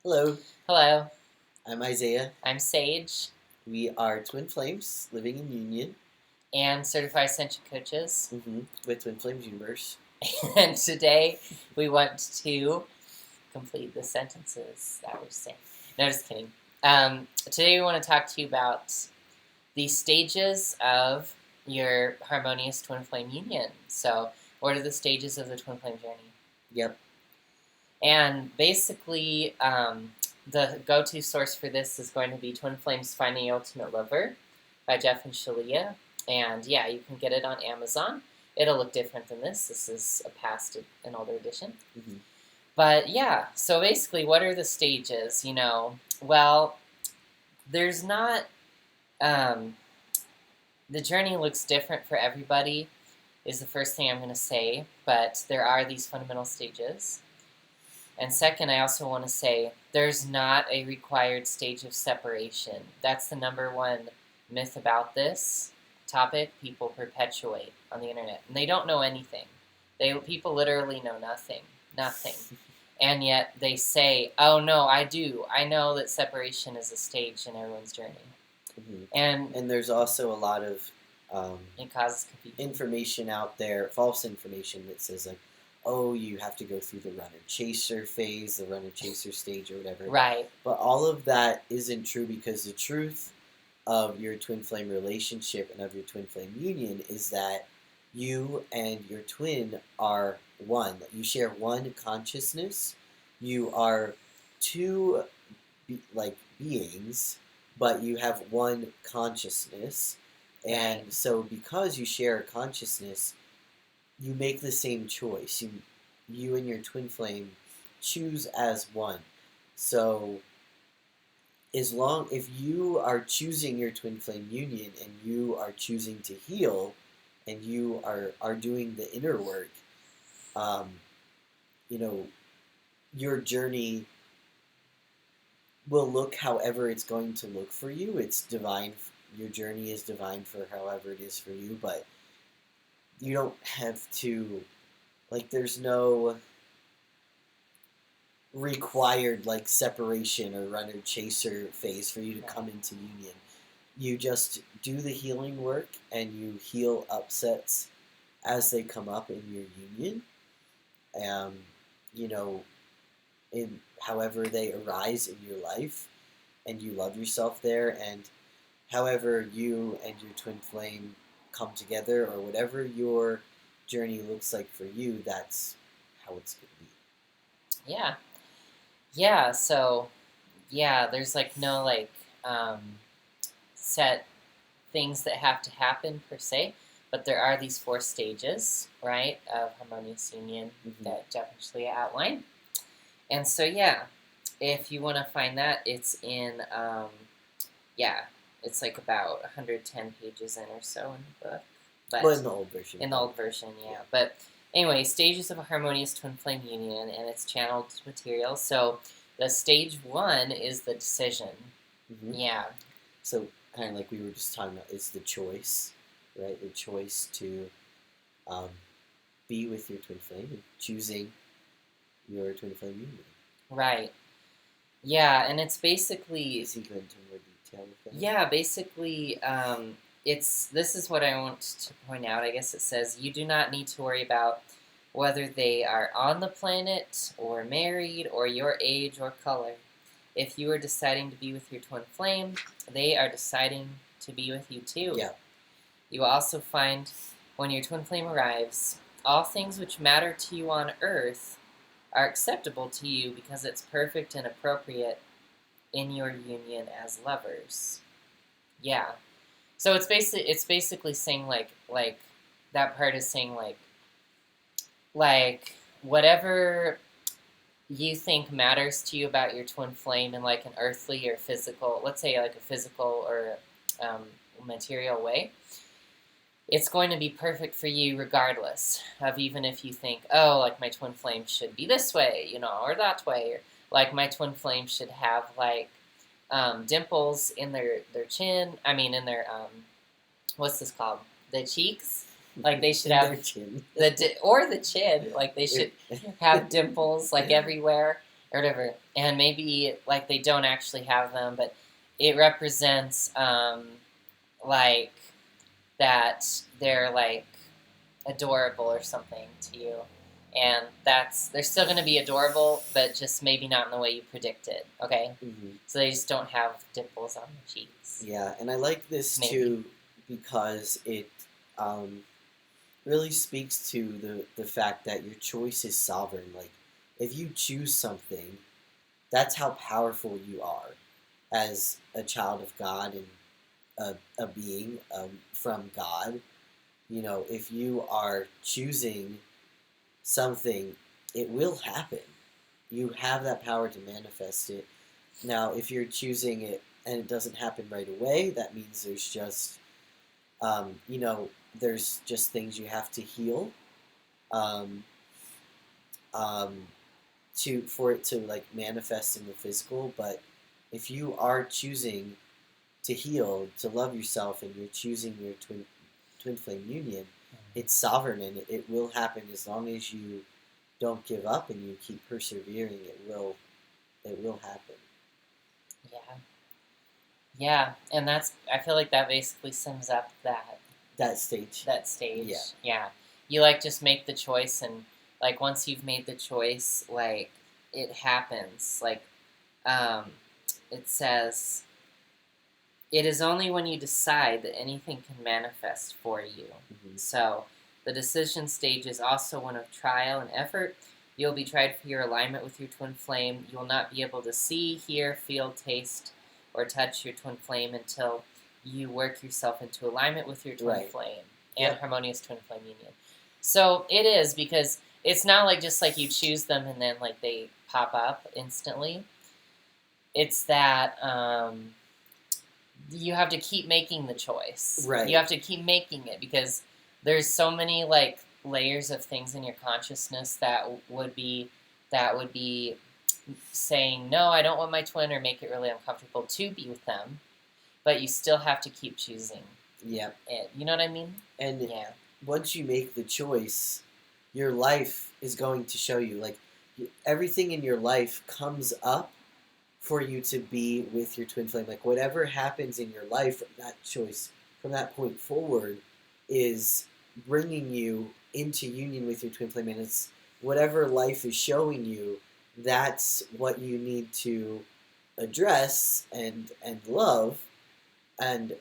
Hello, Hello, I'm Isaiah. I'm Sage We are twin flames living in union and certified Ascension coaches. with Twin Flames Universe. And today we want to complete the sentences that we're saying. No, just kidding. Today we want to talk to you about the stages of your harmonious twin flame union. So, what are the stages of the twin flame journey? Yep. And basically, the go-to source for this is going to be Twin Flames Finding Your Ultimate Lover by Jeff and Shalia. And yeah, you can get it on Amazon. It'll look different than this. This is a past and older edition. Mm-hmm. But yeah, so basically, what are the stages? Well, there's not. Um, the journey looks different for everybody, is the first thing I'm going to say. But there are these fundamental stages. And second, I also want to say there's not a required stage of separation. That's the number one myth about this topic people perpetuate on the internet. And they don't know anything. People literally know nothing. Nothing. And yet they say, oh no, I do. I know that separation is a stage in everyone's journey. Mm-hmm. And there's also a lot of it causes confusion. information out there, false information that says like, oh, you have to go through the runner-chaser phase, the runner-chaser stage or whatever. Right. But all of that isn't true because the truth of your twin flame relationship and of your twin flame union is that you and your twin are one. You share one consciousness. You are two beings, but you have one consciousness. And so because you share a consciousness, you make the same choice. You and your twin flame choose as one. So if you are choosing your twin flame union and you are choosing to heal and you are doing the inner work, your journey will look however it's going to look for you. It's divine. Your journey is divine for however it is for you, but you don't have to, there's no required separation or runner chaser phase for you to come into union. You just do the healing work and you heal upsets as they come up in your union. In however they arise in your life, and you love yourself there, and however you and your twin flame come together, or whatever your journey looks like for you, that's how it's going to be. Yeah, so there's no set things that have to happen per se, but there are these 4 stages, right, of harmonious union that Jeff and Shalia outline. And so if you want to find that, it's in it's about 110 pages in or so in the book. But in the old version. In the old version, yeah. But anyway, stages of a harmonious twin flame union, and it's channeled material. So the stage 1 is the decision. Mm-hmm. Yeah. So kind of like we were just talking about, it's the choice, right? The choice to be with your twin flame and choosing your twin flame union. Right. Yeah, and it's basically... Is he going into more detail with that? Yeah, basically, this is what I want to point out. I guess it says, you do not need to worry about whether they are on the planet, or married, or your age or color. If you are deciding to be with your twin flame, they are deciding to be with you too. Yeah. You will also find, when your twin flame arrives, all things which matter to you on Earth are acceptable to you because it's perfect and appropriate in your union as lovers. Yeah. So it's basically saying like that part is saying like whatever you think matters to you about your twin flame in an earthly or physical, let's say a physical or material way, it's going to be perfect for you regardless of, even if you think, oh, my twin flame should be this way, or that way, or my twin flame should have dimples in their chin. I mean, in their what's this called? The cheeks. They should have chin. or the chin. They should have dimples everywhere. or whatever, and maybe like they don't actually have them, but it represents like that they're like adorable or something to you, and they're still going to be adorable, but just maybe not in the way you predicted. Okay, so they just don't have dimples on the cheeks. Yeah, and I like this Maybe. too because it really speaks to the fact that your choice is sovereign. Like, if you choose something, that's how powerful you are as a child of God and a being from God. You know, if you are choosing something, it will happen. You have that power to manifest it. Now, if you're choosing it and it doesn't happen right away, that means there's just, you know, there's just things you have to heal um, um, for it to like manifest in the physical. But if you are choosing to heal, to love yourself, and you're choosing your twin flame union, it's sovereign and it will happen as long as you don't give up and you keep persevering. It will happen. Yeah. Yeah, and I feel like that basically sums up That stage. that stage. Yeah. Yeah. You like just make the choice, and like once you've made the choice, like it happens. Like it says, it is only when you decide that anything can manifest for you. So the decision stage is also one of trial and effort. You'll be tried for your alignment with your twin flame. You will not be able to see, hear, feel, taste, or touch your twin flame until you work yourself into alignment with your twin flame and harmonious twin flame union. So it is, because it's not like just like you choose them and then like they pop up instantly. It's that you have to keep making the choice. Right. You have to keep making it, because there's so many like layers of things in your consciousness that would be saying, no, I don't want my twin, or make it really uncomfortable to be with them, but you still have to keep choosing. Yeah. It. You know what I mean? And yeah. Once you make the choice, your life is going to show you. Like, everything in your life comes up for you to be with your twin flame. Like, whatever happens in your life from that choice, from that point forward, is bringing you into union with your twin flame. And it's whatever life is showing you, that's what you need to address and love and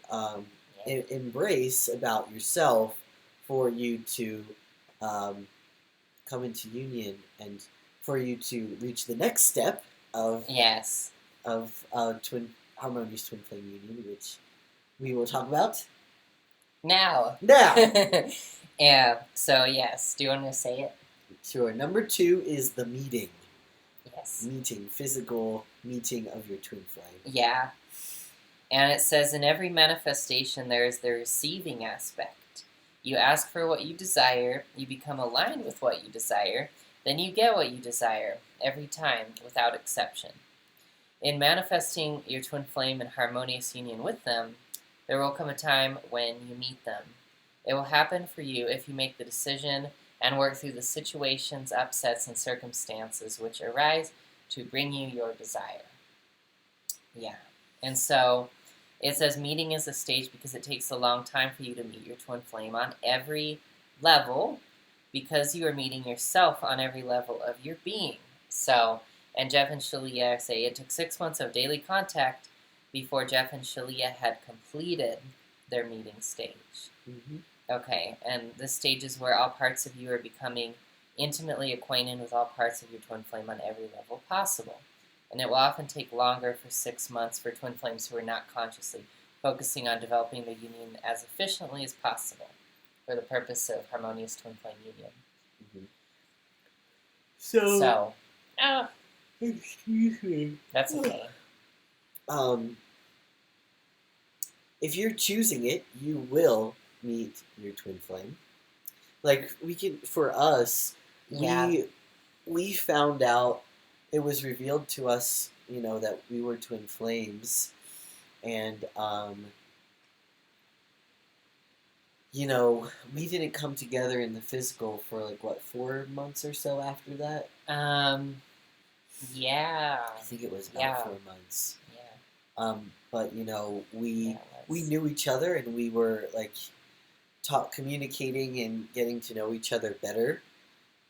embrace about yourself for you to come into union and for you to reach the next step of harmonious twin flame union, which we will talk about now. Yeah. So yes, do you want to say it? Sure. Number 2 is the meeting. Yes. Physical meeting of your twin flame. Yeah. And it says, in every manifestation, there is the receiving aspect. You ask for what you desire, you become aligned with what you desire, then you get what you desire, every time, without exception. In manifesting your twin flame in harmonious union with them, there will come a time when you meet them. It will happen for you if you make the decision and work through the situations, upsets, and circumstances which arise to bring you your desire. Yeah. And so it says meeting is a stage because it takes a long time for you to meet your twin flame on every level, because you are meeting yourself on every level of your being. So, and Jeff and Shalia say it took 6 months of daily contact before Jeff and Shalia had completed their meeting stage. Okay, and this stage is where all parts of you are becoming intimately acquainted with all parts of your twin flame on every level possible. And it will often take longer for 6 months for twin flames who are not consciously focusing on developing the union as efficiently as possible for the purpose of harmonious twin flame union. So excuse me. That's okay. If you're choosing it, you will meet your twin flame. Like, for us, we found out, it was revealed to us, that we were twin flames, and we didn't come together in the physical for 4 months or so after that. Yeah. I think it was about Yeah. 4 months. Yeah. But you know, Yeah, we knew each other, and we were like communicating and getting to know each other better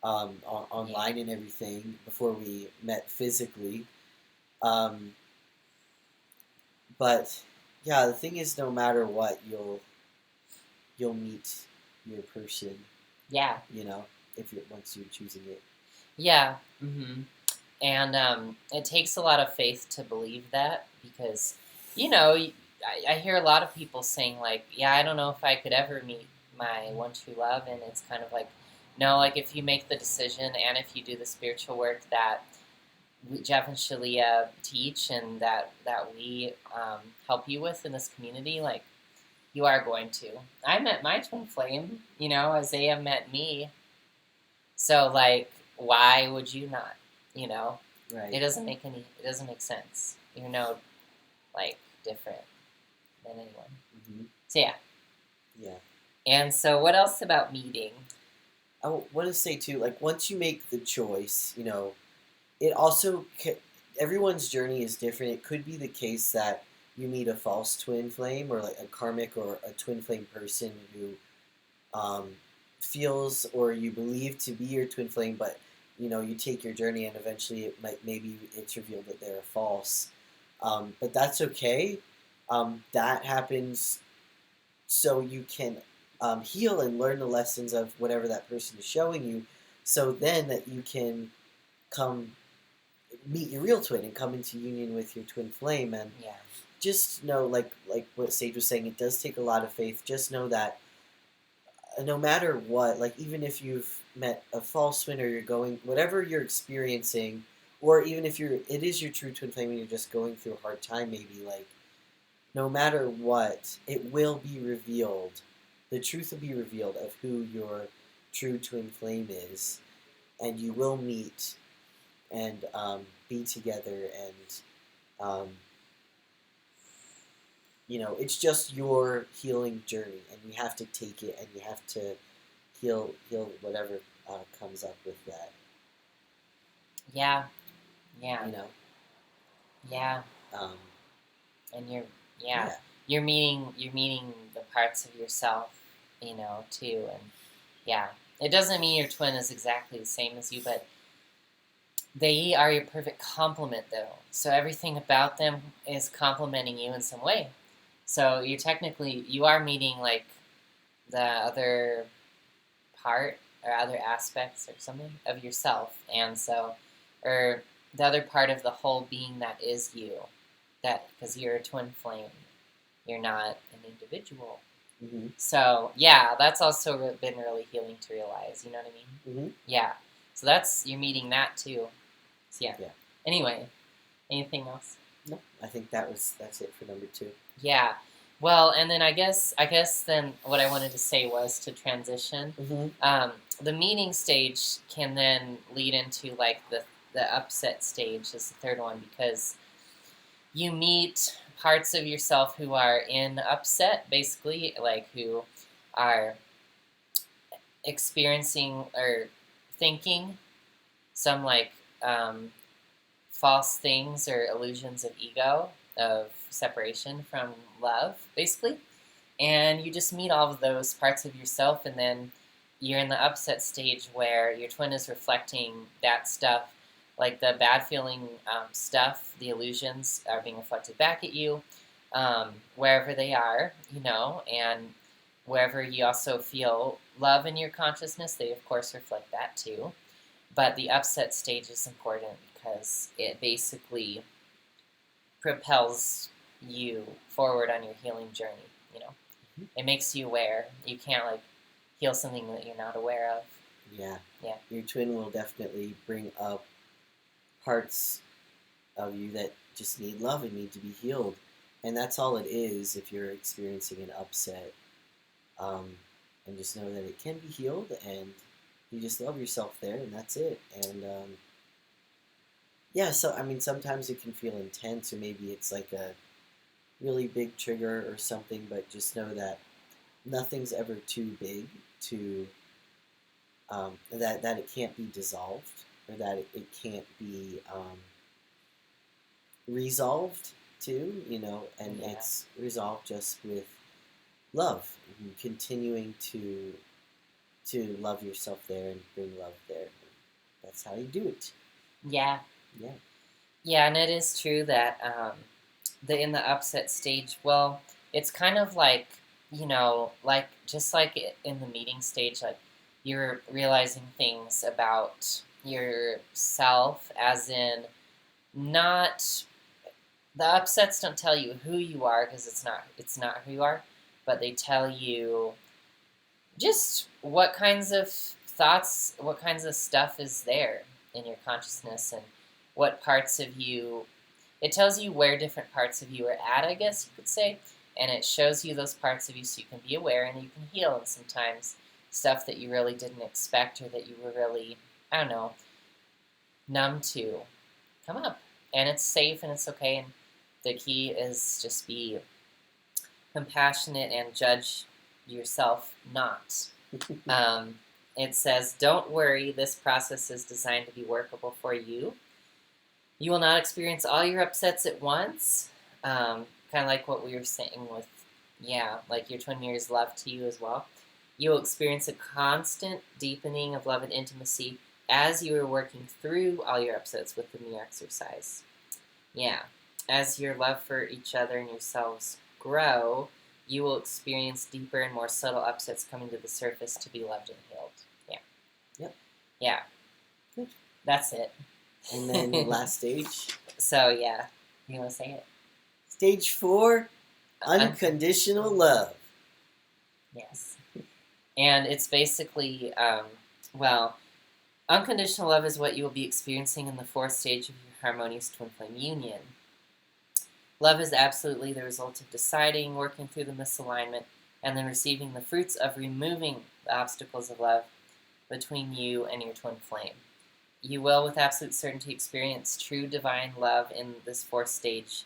online and everything before we met physically. Um, but yeah, the thing is, no matter what, you'll meet your person. Yeah. You know, if you once you're choosing it. Yeah. And it takes a lot of faith to believe that because, I hear a lot of people saying, like, yeah, I don't know if I could ever meet my one true love. And it's kind of like, no, like if you make the decision and if you do the spiritual work that Jeff and Shalia teach and that we help you with in this community, like, you are going to. I met my twin flame, Isaiah met me. So, like, why would you not? You know? Right. It doesn't make sense. You're no, like, different than anyone. Mm-hmm. So, yeah. Yeah. And so, what else about meeting? I want to say too, like once you make the choice, it also everyone's journey is different. It could be the case that you meet a false twin flame or like a karmic or a twin flame person who um, feels or you believe to be your twin flame, but you take your journey and eventually maybe it's revealed that they're false. But that's okay. That happens so you can heal and learn the lessons of whatever that person is showing you, so then that you can come meet your real twin and come into union with your twin flame. And Yeah. just know, like what Sage was saying, it does take a lot of faith. Just know that no matter what, like even if you've met a false twin or you're going whatever you're experiencing, or even if it is your true twin flame and you're just going through a hard time, maybe, like, no matter what, it will be revealed. The truth will be revealed of who your true twin flame is, and you will meet and be together. And it's just your healing journey, and you have to take it, and you have to heal whatever comes up with that. Yeah. Yeah. You know. Yeah. Um, And yeah. you're meeting the parts of yourself, too. And yeah, it doesn't mean your twin is exactly the same as you, but they are your perfect complement, though. So everything about them is complementing you in some way. So you are meeting, like, the other part or other aspects or something of yourself, and so, or the other part of the whole being that is you. That because you're a twin flame, you're not an individual. Mm-hmm. So yeah, that's also been really healing to realize. You know what I mean? Mm-hmm. Yeah. So you're meeting that too. So yeah. Anyway, anything else? No, I think that's it for number 2. Yeah. Well, and then I guess then what I wanted to say was to transition. Mm-hmm. The meeting stage can then lead into, like, the upset stage is the third one, because you meet parts of yourself who are in upset, basically, like who are experiencing or thinking some, like, false things or illusions of ego, of separation from love, basically. And you just meet all of those parts of yourself, and then you're in the upset stage where your twin is reflecting that stuff, like the bad feeling stuff, the illusions are being reflected back at you, wherever they are, and wherever you also feel love in your consciousness, they of course reflect that too. But the upset stage is important because it basically propels you forward on your healing journey. It makes you aware. You can't, like, heal something that you're not aware of. Yeah. Yeah. Your twin will definitely bring up parts of you that just need love and need to be healed. And that's all it is if you're experiencing an upset. And just know that it can be healed, and you just love yourself there, and that's it. And yeah, so I mean, sometimes it can feel intense, or maybe it's like a really big trigger or something, but just know that nothing's ever too big to that it can't be dissolved. or that it can't be resolved too, and Yeah. it's resolved just with love and continuing to love yourself there and bring love there. That's how you do it. Yeah. Yeah. Yeah, and it is true that in the upset stage, well, it's kind of like, like just like in the meeting stage, like you're realizing things about yourself, as in not the upsets don't tell you who you are because it's not who you are, but they tell you just what kinds of thoughts, what kinds of stuff is there in your consciousness, and what parts of you. It tells you where different parts of you are at, I guess you could say, and it shows you those parts of you so you can be aware and you can heal. And sometimes stuff that you really didn't expect or that you were really, I don't know, numb to come up, and it's safe and it's okay. And the key is just be compassionate and judge yourself not. It says, don't worry, this process is designed to be workable for you. You will not experience all your upsets at once. Kind of like what we were saying with, like your twin mirror's love to you as well. You will experience a constant deepening of love and intimacy as you are working through all your upsets with the mirror exercise. Yeah. As your love for each other and yourselves grow, you will experience deeper and more subtle upsets coming to the surface to be loved and healed. Yeah. Yep. Yeah. Good. That's it. And then the last stage. So, yeah. You want to say it? Stage 4, unconditional love. Yes. And it's basically, unconditional love is what you will be experiencing in the fourth stage of your harmonious twin flame union. Love is absolutely the result of deciding, working through the misalignment, and then receiving the fruits of removing the obstacles of love between you and your twin flame. You will, with absolute certainty, experience true divine love in this fourth stage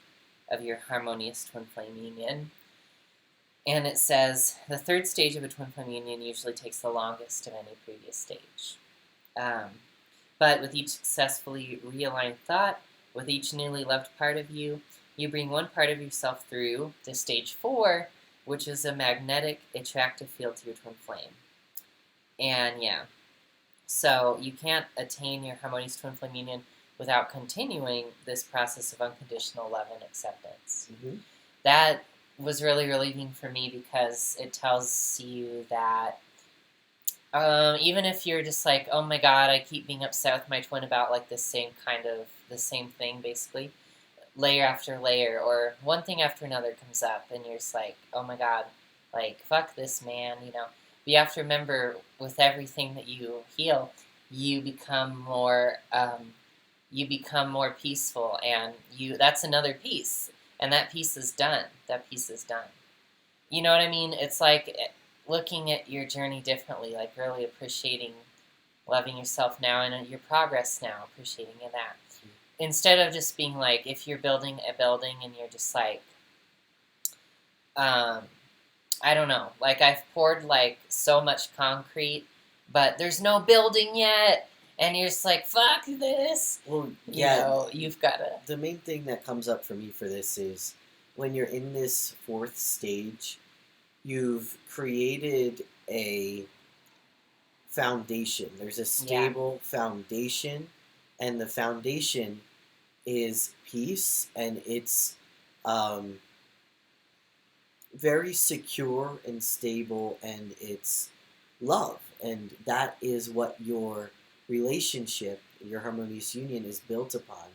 of your harmonious twin flame union. And it says, the third stage of a twin flame union usually takes the longest of any previous stage. But with each successfully realigned thought, with each newly loved part of you, you bring one part of yourself through to stage 4, which is a magnetic, attractive field to your twin flame. And so you can't attain your harmonious twin flame union without continuing this process of unconditional love and acceptance. Mm-hmm. That was really relieving for me because it tells you that even if you're just like, oh my god, I keep being upset with my twin about like the same thing basically, layer after layer, or one thing after another comes up, and you're just like, oh my god, like, fuck this man, But you have to remember, with everything that you heal, you become more peaceful, and that's another piece, and that piece is done. You know what I mean? It's like looking at your journey differently, like really appreciating loving yourself now and your progress now, appreciating that. Instead of just being like, if you're building a building and you're just like, I don't know, like I've poured like so much concrete, but there's no building yet, and you're just like, fuck this. Well, yeah, you've got to. The main thing that comes up for me for this is when you're in this fourth stage, you've created a foundation. There's a stable foundation, and the foundation is peace, and it's very secure and stable, and it's love, and that is what your relationship, your harmonious union, is built upon.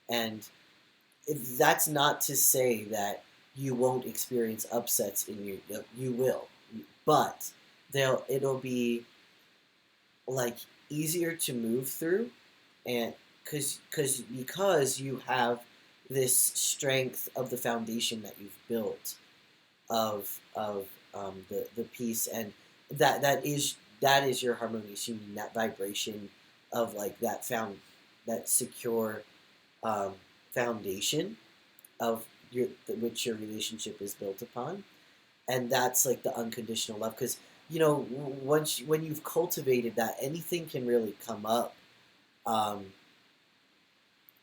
And that's not to say that you won't experience upsets in you will, but it'll be like easier to move through, and because you have this strength of the foundation that you've built of the peace, and that is your harmonious union, that vibration of like that secure foundation of which your relationship is built upon, and that's like the unconditional love. Because when you've cultivated that, anything can really come up um,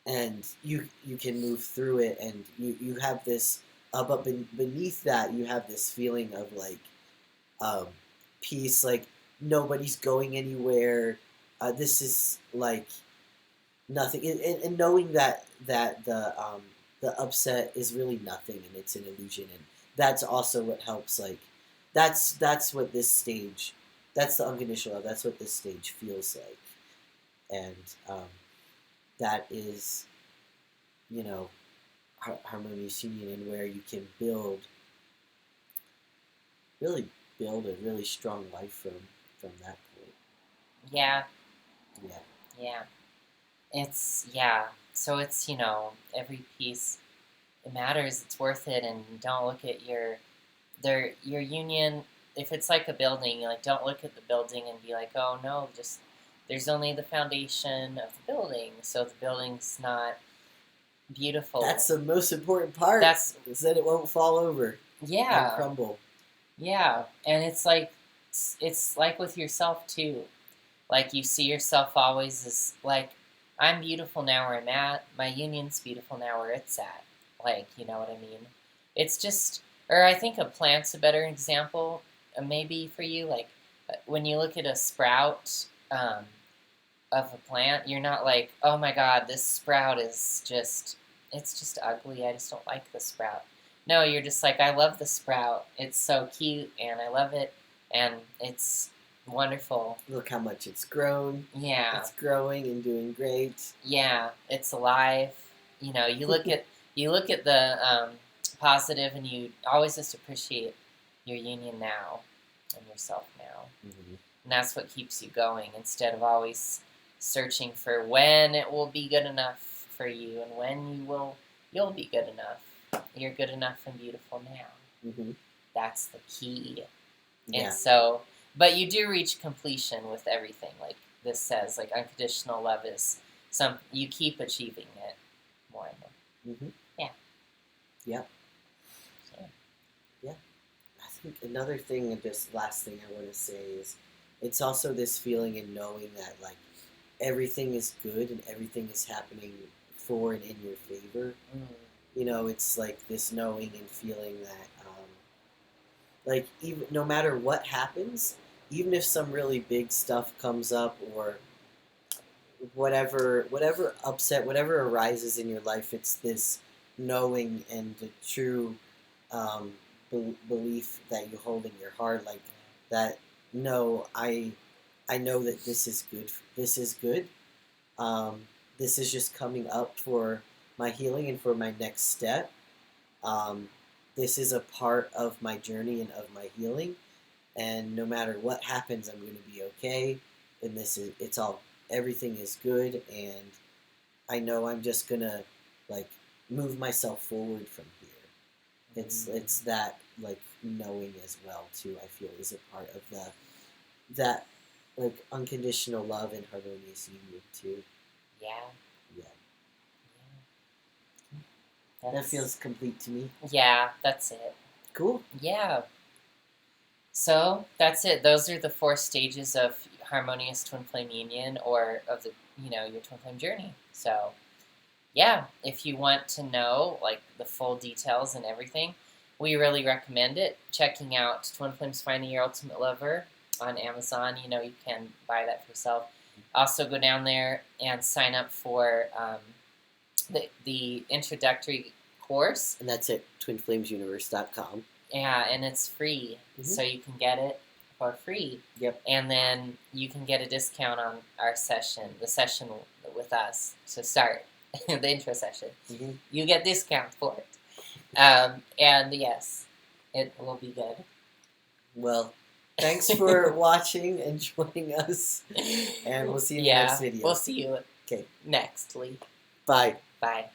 and you can move through it, and you have this, but beneath that you have this feeling of like um, peace, like nobody's going anywhere. This is like nothing, and knowing that the upset is really nothing, and it's an illusion, and that's also what helps. Like that's what this stage, that's the unconditional love. That's what this stage feels like, and that is, you know, harmonious union, and where you can really build a really strong life from that point. Yeah. Yeah. Yeah. It's, yeah. So it's, every piece, it matters, it's worth it, and don't look at your union. If it's like a building, like, don't look at the building and be like, oh no, just, there's only the foundation of the building, so the building's not beautiful. That's the most important part. Is that it won't fall over. Yeah. And crumble. Yeah. And it's like with yourself too. Like, you see yourself always as like, I'm beautiful now where I'm at. My union's beautiful now where it's at. Like, you know what I mean? It's just, or I think a plant's a better example, maybe for you. Like, when you look at a sprout of a plant, you're not like, oh my God, this sprout is just, it's just ugly. I just don't like the sprout. No, you're just like, I love the sprout. It's so cute, and I love it, and it's wonderful. Look how much it's grown. Yeah. It's growing and doing great. Yeah, it's alive. You look at the positive, and you always just appreciate your union now and yourself now. Mm-hmm. And that's what keeps you going, instead of always searching for when it will be good enough for you and when you'll be good enough. You're good enough and beautiful now. Mm-hmm. That's the key. Yeah. And so, but you do reach completion with everything. Like this says, like, unconditional love is you keep achieving it more and more. Mm-hmm. Yeah. Yeah. So. Yeah. I think another thing, and just last thing I want to say is, it's also this feeling and knowing that like everything is good and everything is happening for and in your favor. Mm. It's like this knowing and feeling that like, even no matter what happens, even if some really big stuff comes up, or whatever upset, whatever arises in your life, it's this knowing and the true belief that you hold in your heart, like that. No, I know that this is good. This is good. This is just coming up for my healing and for my next step. This is a part of my journey and of my healing, and no matter what happens, I'm going to be okay. And everything is good, and I know I'm just gonna like move myself forward from here. It's that like knowing as well too. I feel is a part of that like unconditional love and harmonious union too. Yeah. Yeah. That feels complete to me. Yeah, that's it. Cool. Yeah. So that's it. Those are the 4 stages of harmonious twin flame union, or of the your twin flame journey. So yeah, if you want to know like the full details and everything, we really recommend it. Checking out Twin Flames Finding Your Ultimate Lover on Amazon. You can buy that for yourself. Also go down there and sign up for the introductory course. And that's at twinflamesuniverse.com. Yeah, and it's free, so you can get it for free. Yep. And then you can get a discount on our session, the session with us to start, the intro session. Mm-hmm. You get discount for it. And yes, it will be good. Well, thanks for watching and joining us, and we'll see you in the next video. We'll see you Okay. next week. Bye. Bye.